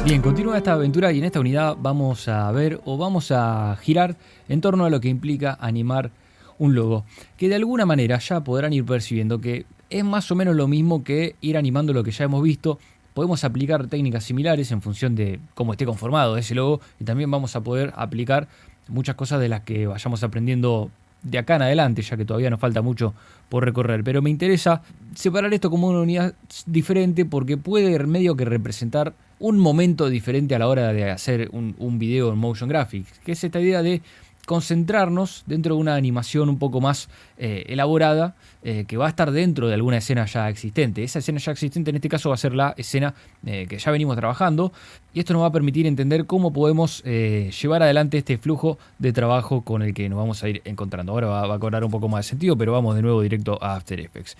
Bien, continúa esta aventura y en esta unidad vamos a ver o vamos a girar en torno a lo que implica animar un logo, que de alguna manera ya podrán ir percibiendo que es más o menos lo mismo que ir animando lo que ya hemos visto. Podemos aplicar técnicas similares en función de cómo esté conformado ese logo y también vamos a poder aplicar muchas cosas de las que vayamos aprendiendo de acá en adelante, ya que todavía nos falta mucho por recorrer. Pero me interesa separar esto como una unidad diferente porque puede medio que representar un momento diferente a la hora de hacer un video en motion graphics, que es esta idea de concentrarnos dentro de una animación un poco más elaborada, que va a estar dentro de alguna escena ya existente. Esa escena ya existente en este caso va a ser la escena que ya venimos trabajando, y esto nos va a permitir entender cómo podemos llevar adelante este flujo de trabajo con el que nos vamos a ir encontrando. Ahora va a cobrar un poco más de sentido, pero vamos de nuevo directo a After Effects.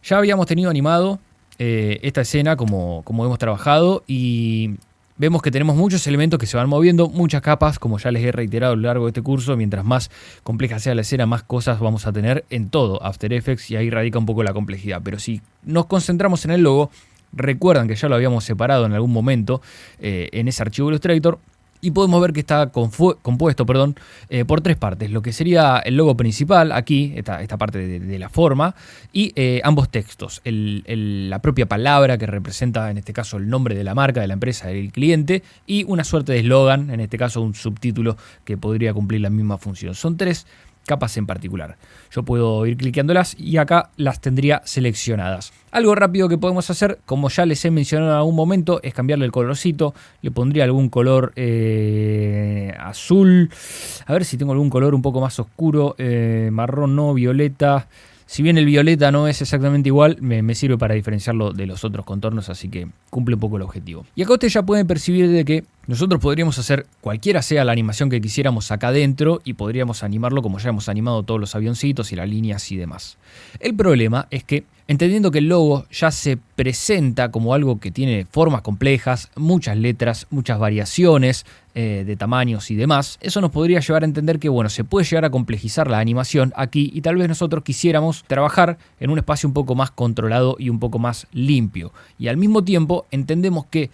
Ya habíamos tenido animado esta escena como hemos trabajado y vemos que tenemos muchos elementos que se van moviendo, muchas capas, como ya les he reiterado a lo largo de este curso. Mientras más compleja sea la escena, más cosas vamos a tener en todo After Effects y ahí radica un poco la complejidad. Pero si nos concentramos en el logo, recuerdan que ya lo habíamos separado en algún momento en ese archivo Illustrator. Y podemos ver que está compuesto por tres partes. Lo que sería el logo principal, aquí, esta parte de la forma, y ambos textos. La propia palabra que representa, en este caso, el nombre de la marca, de la empresa, del cliente, y una suerte de eslogan, en este caso un subtítulo que podría cumplir la misma función. Son tres capas en particular. Yo puedo ir cliqueándolas y acá las tendría seleccionadas. Algo rápido que podemos hacer, como ya les he mencionado en algún momento, es cambiarle el colorcito. Le pondría algún color azul. A ver si tengo algún color un poco más oscuro. Marrón no, violeta. Si bien el violeta no es exactamente igual, me sirve para diferenciarlo de los otros contornos, así que cumple un poco el objetivo. Y acá ustedes ya pueden percibir de que nosotros podríamos hacer cualquiera sea la animación que quisiéramos acá adentro y podríamos animarlo como ya hemos animado todos los avioncitos y las líneas y demás. El problema es que, entendiendo que el logo ya se presenta como algo que tiene formas complejas, muchas letras, muchas variaciones de tamaños y demás, eso nos podría llevar a entender que, bueno, se puede llegar a complejizar la animación aquí y tal vez nosotros quisiéramos trabajar en un espacio un poco más controlado y un poco más limpio. Y al mismo tiempo entendemos que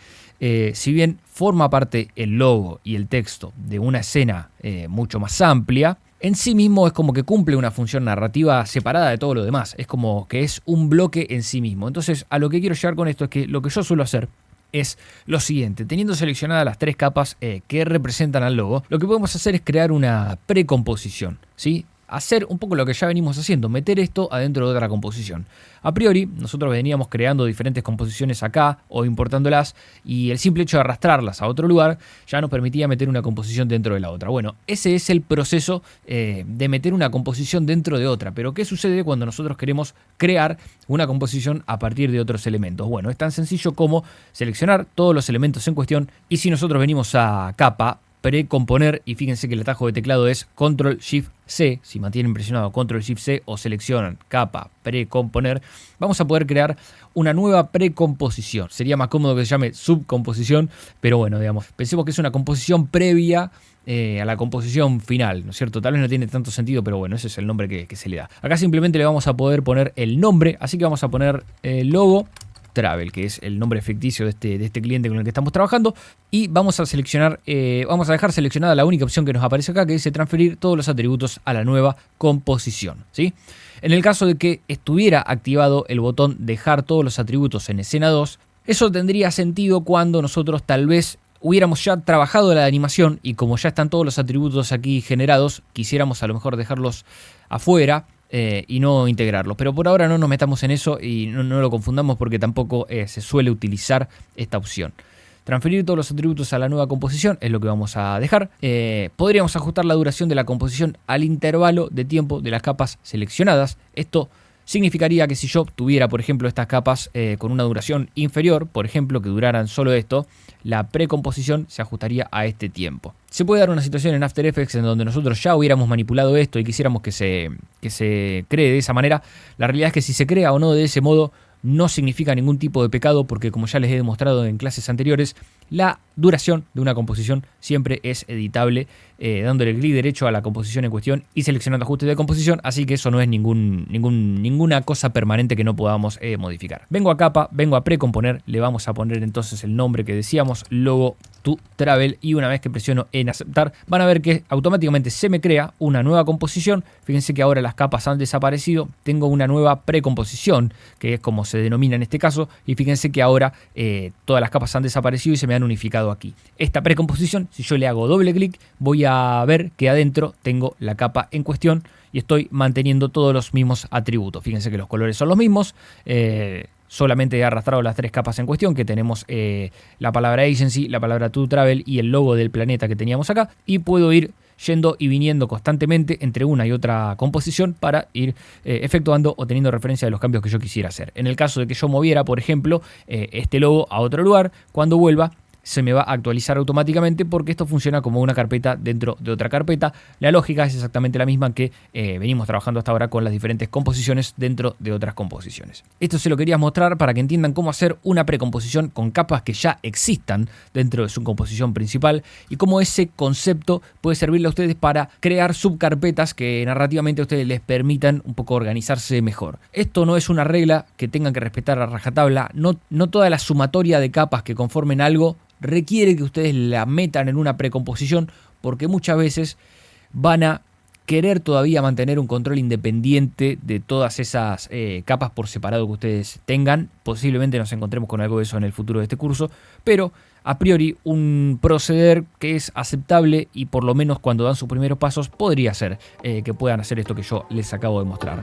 si bien forma parte el logo y el texto de una escena mucho más amplia, en sí mismo es como que cumple una función narrativa separada de todo lo demás. Es como que es un bloque en sí mismo. Entonces, a lo que quiero llegar con esto es que lo que yo suelo hacer es lo siguiente. Teniendo seleccionadas las tres capas que representan al logo, lo que podemos hacer es crear una precomposición, ¿sí? Hacer un poco lo que ya venimos haciendo, meter esto adentro de otra composición. A priori, nosotros veníamos creando diferentes composiciones acá o importándolas y el simple hecho de arrastrarlas a otro lugar ya nos permitía meter una composición dentro de la otra. Bueno, ese es el proceso de meter una composición dentro de otra. Pero ¿qué sucede cuando nosotros queremos crear una composición a partir de otros elementos? Bueno, es tan sencillo como seleccionar todos los elementos en cuestión y si nosotros venimos a capa, precomponer, y fíjense que el atajo de teclado es Control-Shift-C, si mantienen presionado Control-Shift-C o seleccionan capa, precomponer, vamos a poder crear una nueva precomposición. Sería más cómodo que se llame subcomposición, pero bueno, digamos, pensemos que es una composición previa a la composición final, ¿no es cierto? Tal vez no tiene tanto sentido, pero bueno, ese es el nombre que se le da. Acá simplemente le vamos a poder poner el nombre, así que vamos a poner logo Travel, que es el nombre ficticio de este cliente con el que estamos trabajando, y vamos a seleccionar, vamos a dejar seleccionada la única opción que nos aparece acá, que dice transferir todos los atributos a la nueva composición, ¿sí? En el caso de que estuviera activado el botón dejar todos los atributos en escena 2, eso tendría sentido cuando nosotros tal vez hubiéramos ya trabajado la animación y como ya están todos los atributos aquí generados, quisiéramos a lo mejor dejarlos afuera y no integrarlos. Pero por ahora no nos metamos en eso y no lo confundamos porque tampoco se suele utilizar esta opción. Transferir todos los atributos a la nueva composición es lo que vamos a dejar. Podríamos ajustar la duración de la composición al intervalo de tiempo de las capas seleccionadas. Esto significaría que si yo tuviera, por ejemplo, estas capas con una duración inferior, por ejemplo, que duraran solo esto, la precomposición se ajustaría a este tiempo. Se puede dar una situación en After Effects en donde nosotros ya hubiéramos manipulado esto y quisiéramos que se cree de esa manera. La realidad es que si se crea o no de ese modo no significa ningún tipo de pecado porque, como ya les he demostrado en clases anteriores, la duración de una composición siempre es editable dándole clic derecho a la composición en cuestión y seleccionando ajustes de composición, así que eso no es ninguna cosa permanente que no podamos modificar. Vengo a capa, vengo a precomponer, le vamos a poner entonces el nombre que decíamos, logo to travel, y una vez que presiono en aceptar van a ver que automáticamente se me crea una nueva composición. Fíjense que ahora las capas han desaparecido, tengo una nueva precomposición, que es como se denomina en este caso, y fíjense que ahora todas las capas han desaparecido y se me han unificado aquí. Esta precomposición, si yo le hago doble clic, voy a ver que adentro tengo la capa en cuestión y estoy manteniendo todos los mismos atributos. Fíjense que los colores son los mismos, solamente he arrastrado las 3 capas en cuestión, que tenemos la palabra agency, la palabra to travel y el logo del planeta que teníamos acá, y puedo ir yendo y viniendo constantemente entre una y otra composición para ir efectuando o teniendo referencia de los cambios que yo quisiera hacer. En el caso de que yo moviera, por ejemplo, este logo a otro lugar, cuando vuelva se me va a actualizar automáticamente porque esto funciona como una carpeta dentro de otra carpeta. La lógica es exactamente la misma que venimos trabajando hasta ahora con las diferentes composiciones dentro de otras composiciones. Esto se lo quería mostrar para que entiendan cómo hacer una precomposición con capas que ya existan dentro de su composición principal y cómo ese concepto puede servirle a ustedes para crear subcarpetas que narrativamente a ustedes les permitan un poco organizarse mejor. Esto no es una regla que tengan que respetar a rajatabla, no toda la sumatoria de capas que conformen algo requiere que ustedes la metan en una precomposición, porque muchas veces van a querer todavía mantener un control independiente de todas esas capas por separado que ustedes tengan. Posiblemente nos encontremos con algo de eso en el futuro de este curso, pero a priori un proceder que es aceptable y por lo menos cuando dan sus primeros pasos podría ser que puedan hacer esto que yo les acabo de mostrar.